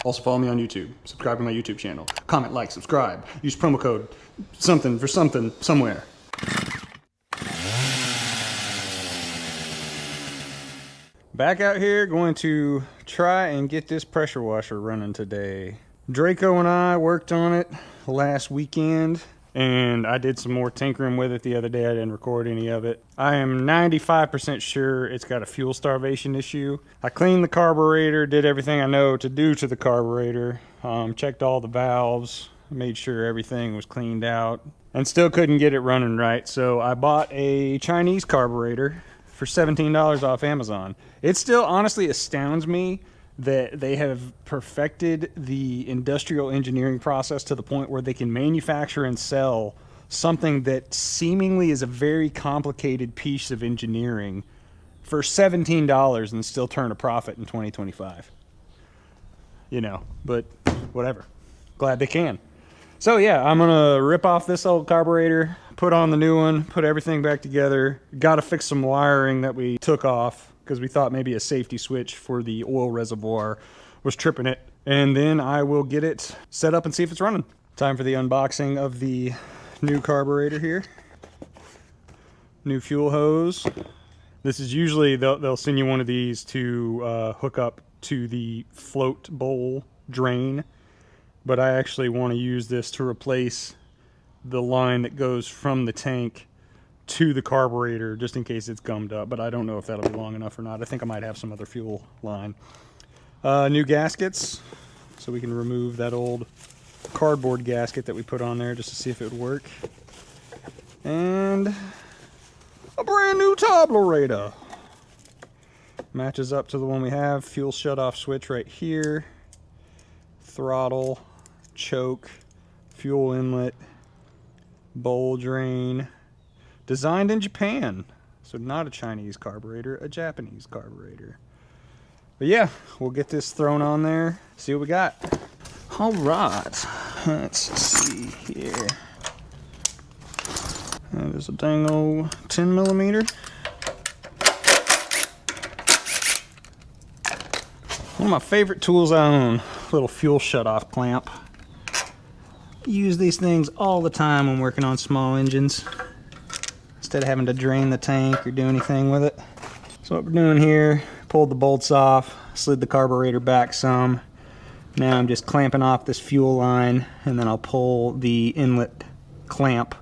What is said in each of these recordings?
Also follow me on YouTube. Subscribe to my YouTube channel. Comment, like, subscribe. Use promo code something for something somewhere. Back out here, going to try and get this pressure washer running today. Draco and I worked on it last weekend, and I did some more tinkering with it the other day. I didn't record any of it. I am 95% sure it's got a fuel starvation issue. I cleaned the carburetor, did everything I know to do to the carburetor, checked all the valves, made sure everything was cleaned out, and still couldn't get it running right. So I bought a Chinese carburetor for $17 off Amazon. It still honestly astounds me that they have perfected the industrial engineering process to the point where they can manufacture and sell something that seemingly is a very complicated piece of engineering for $17 and still turn a profit in 2025. You know, but whatever. Glad they can. So yeah, I'm gonna rip off this old carburetor, put on the new one, put everything back together. Gotta fix some wiring that we took off because we thought maybe a safety switch for the oil reservoir was tripping it. And then I will get it set up and see if it's running. Time for the unboxing of the new carburetor here. New fuel hose. This is usually, they'll send you one of these to hook up to the float bowl drain. But I actually want to use this to replace the line that goes from the tank to the carburetor, just in case it's gummed up, but I don't know if that'll be long enough or not. I think I might have some other fuel line. New gaskets, so we can remove that old cardboard gasket that we put on there just to see if it would work. And a brand new carburetor. Matches up to the one we have. Fuel shutoff switch right here. Throttle, choke, fuel inlet, bowl drain. Designed in Japan, so not a Chinese carburetor, a Japanese carburetor. But yeah, we'll get this thrown on there, see what we got. All right, let's see here. There's a dang old 10mm. One of my favorite tools I own, little fuel shutoff clamp. Use these things all the time when working on small engines, instead of having to drain the tank or do anything with it. So what we're doing here, pulled the bolts off, slid the carburetor back some. Now I'm just clamping off this fuel line, and then I'll pull the inlet clamp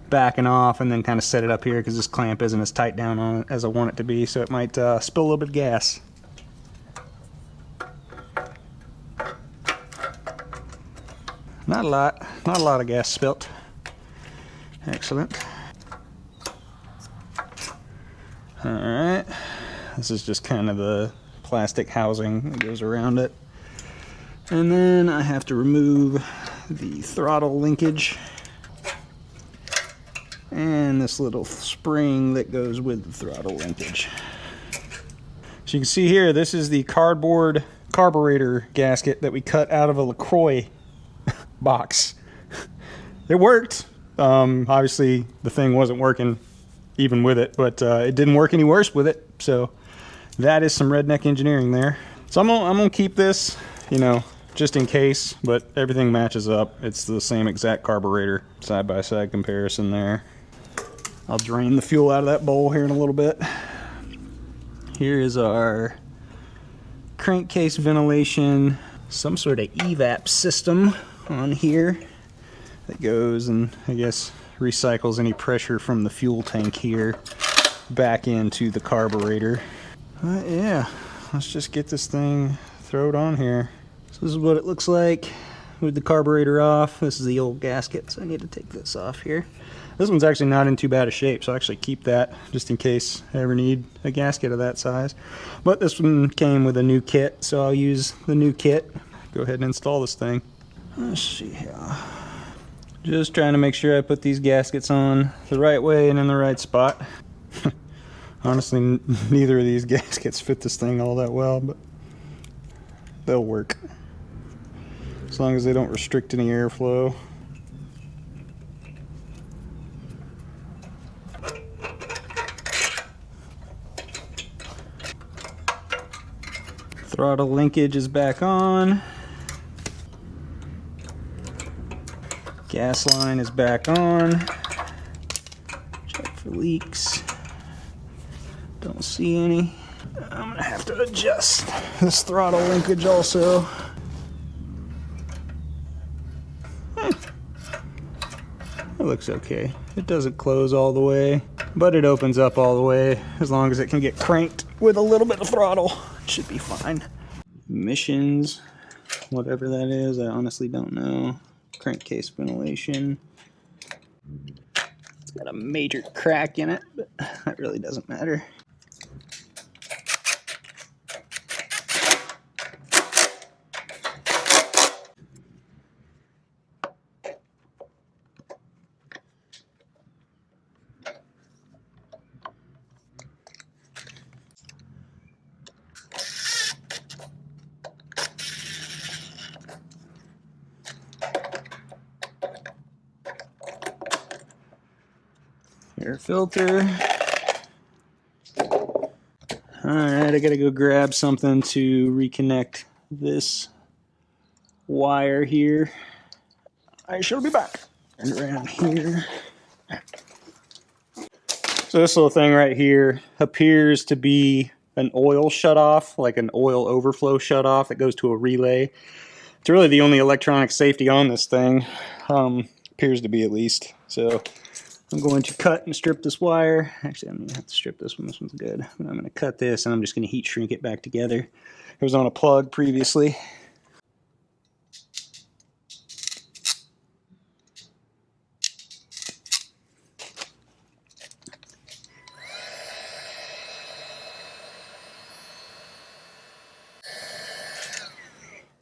back and off, and then kind of set it up here because this clamp isn't as tight down on it as I want it to be, so it might spill a little bit of gas. Not a lot of gas spilt. Excellent. Alright, this is just kind of the plastic housing that goes around it. And then I have to remove the throttle linkage and this little spring that goes with the throttle linkage. So you can see here, this is the cardboard carburetor gasket that we cut out of a LaCroix box. It worked. Obviously the thing wasn't working even with it, but it didn't work any worse with it, so that is some redneck engineering there. So I'm gonna keep this, you know, just in case, but everything matches up. It's the same exact carburetor, side-by-side comparison there. I'll drain the fuel out of that bowl here in a little bit. Here is our crankcase ventilation, some sort of evap system on here that goes and I guess recycles any pressure from the fuel tank here back into the carburetor. Yeah, let's just get this thing thrown on here. So this is what it looks like with the carburetor off. This is the old gasket, so I need to take this off here. This one's actually not in too bad a shape, so I'll actually keep that just in case I ever need a gasket of that size. But this one came with a new kit, so I'll use the new kit. Go ahead and install this thing. Let's see here. Just trying to make sure I put these gaskets on the right way and in the right spot. Honestly, neither of these gaskets fit this thing all that well, but they'll work. As long as they don't restrict any airflow. Throttle linkage is back on. Gas line is back on. Check for leaks. Don't see any. I'm gonna have to adjust this throttle linkage also. It looks okay. It doesn't close all the way, but it opens up all the way. As long as it can get cranked with a little bit of throttle, it should be fine. Emissions, whatever that is, I honestly don't know. Crankcase ventilation. It's got a major crack in it, but that really doesn't matter. Air filter. Alright, I gotta go grab something to reconnect this wire here. I shall be back. And around here. So this little thing right here appears to be an oil shutoff, like an oil overflow shutoff that goes to a relay. It's really the only electronic safety on this thing. Appears to be, at least. So I'm going to cut and strip this wire. Actually, I'm going to have to strip this one. This one's good. But I'm going to cut this, and I'm just going to heat shrink it back together. It was on a plug previously.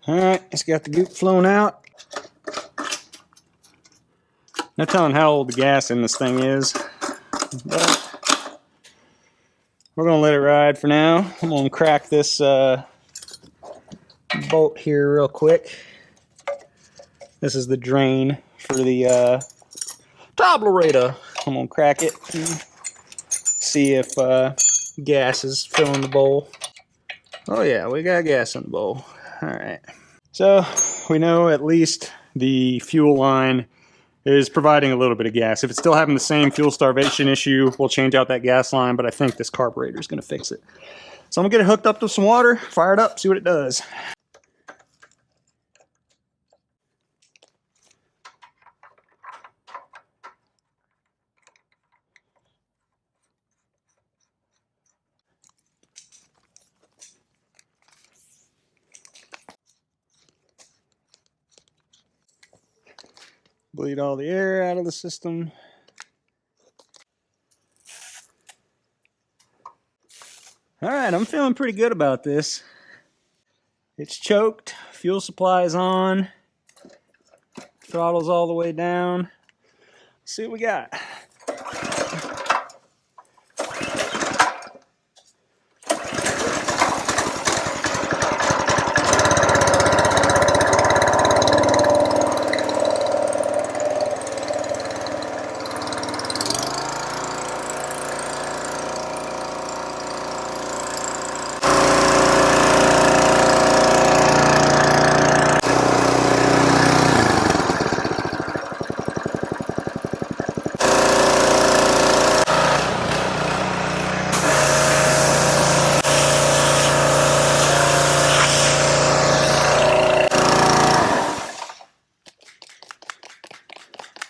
Alright, it's got the goop flown out. No telling how old the gas in this thing is, but we're going to let it ride for now. I'm going to crack this bolt here real quick. This is the drain for the carburetor. I'm going to crack it and see if gas is filling the bowl. Oh yeah, we got gas in the bowl. Alright, so we know at least the fuel line is providing a little bit of gas. If it's still having the same fuel starvation issue, we'll change out that gas line, but I think this carburetor is going to fix it. So I'm going to get it hooked up to some water, fire it up, see what it does. Bleed all the air out of the system. Alright, I'm feeling pretty good about this. It's choked, fuel supply is on, throttle's all the way down. Let's see what we got.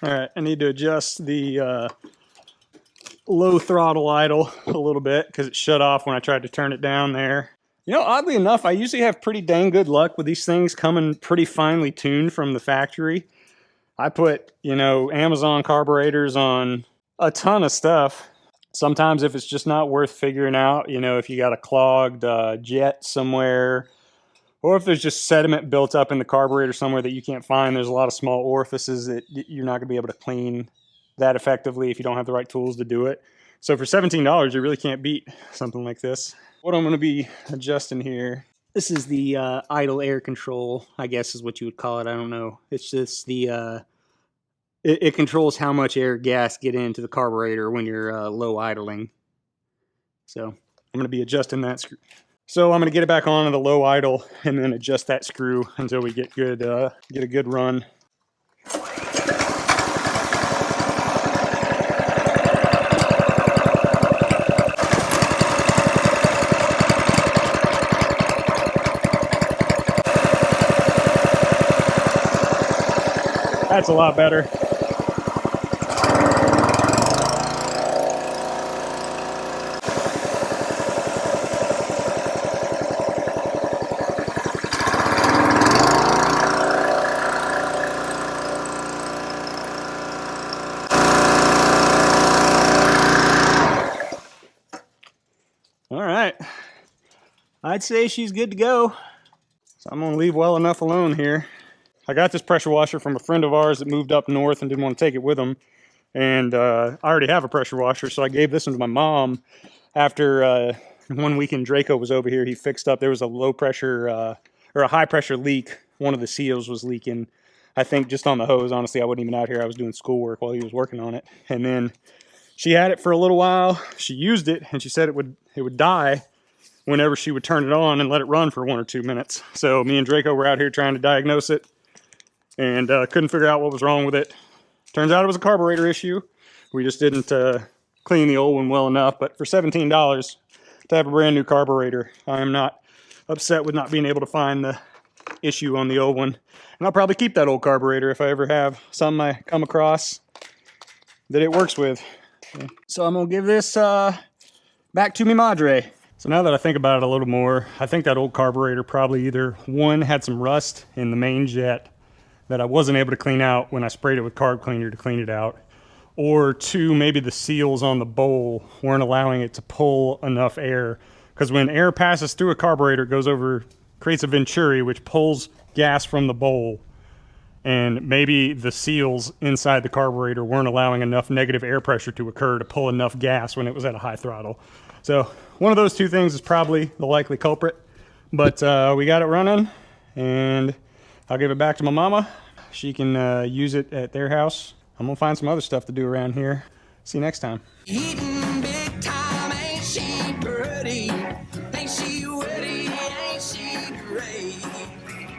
Alright, I need to adjust the low throttle idle a little bit because it shut off when I tried to turn it down there. You know, oddly enough, I usually have pretty dang good luck with these things coming pretty finely tuned from the factory. I put, you know, Amazon carburetors on a ton of stuff. Sometimes if it's just not worth figuring out, you know, if you got a clogged jet somewhere, or if there's just sediment built up in the carburetor somewhere that you can't find, there's a lot of small orifices that you're not going to be able to clean that effectively if you don't have the right tools to do it. So for $17, you really can't beat something like this. What I'm going to be adjusting here, this is the idle air control, I guess is what you would call it. I don't know. It's just the, it controls how much air gas get into the carburetor when you're low idling. So I'm going to be adjusting that screw. So I'm going to get it back on at the low idle and then adjust that screw until we get good, get a good run. That's a lot better. All right, I'd say she's good to go. So I'm gonna leave well enough alone here. I got this pressure washer from a friend of ours that moved up north and didn't want to take it with him. And I already have a pressure washer, so I gave this one to my mom. After one weekend Draco was over here, he fixed up, there was a low pressure or a high pressure leak. One of the seals was leaking, I think just on the hose. Honestly, I wasn't even out here. I was doing schoolwork while he was working on it. And then she had it for a little while. She used it, and she said it would die whenever she would turn it on and let it run for 1 or 2 minutes. So me and Draco were out here trying to diagnose it, and couldn't figure out what was wrong with it. Turns out it was a carburetor issue. We just didn't clean the old one well enough. But for $17 to have a brand new carburetor, I am not upset with not being able to find the issue on the old one. And I'll probably keep that old carburetor if I ever have something I come across that it works with. So I'm gonna give this back to mi madre. So now that I think about it a little more, I think that old carburetor probably either, one, had some rust in the main jet that I wasn't able to clean out when I sprayed it with carb cleaner to clean it out, or two, maybe the seals on the bowl weren't allowing it to pull enough air, because when air passes through a carburetor, it goes over, creates a venturi, which pulls gas from the bowl, and maybe the seals inside the carburetor weren't allowing enough negative air pressure to occur to pull enough gas when it was at a high throttle. So one of those two things is probably the likely culprit, but we got it running, and I'll give it back to my mama. She can use it at their house. I'm gonna find some other stuff to do around here. See you next time. Eating big time, ain't she pretty? Ain't she witty? Ain't she great?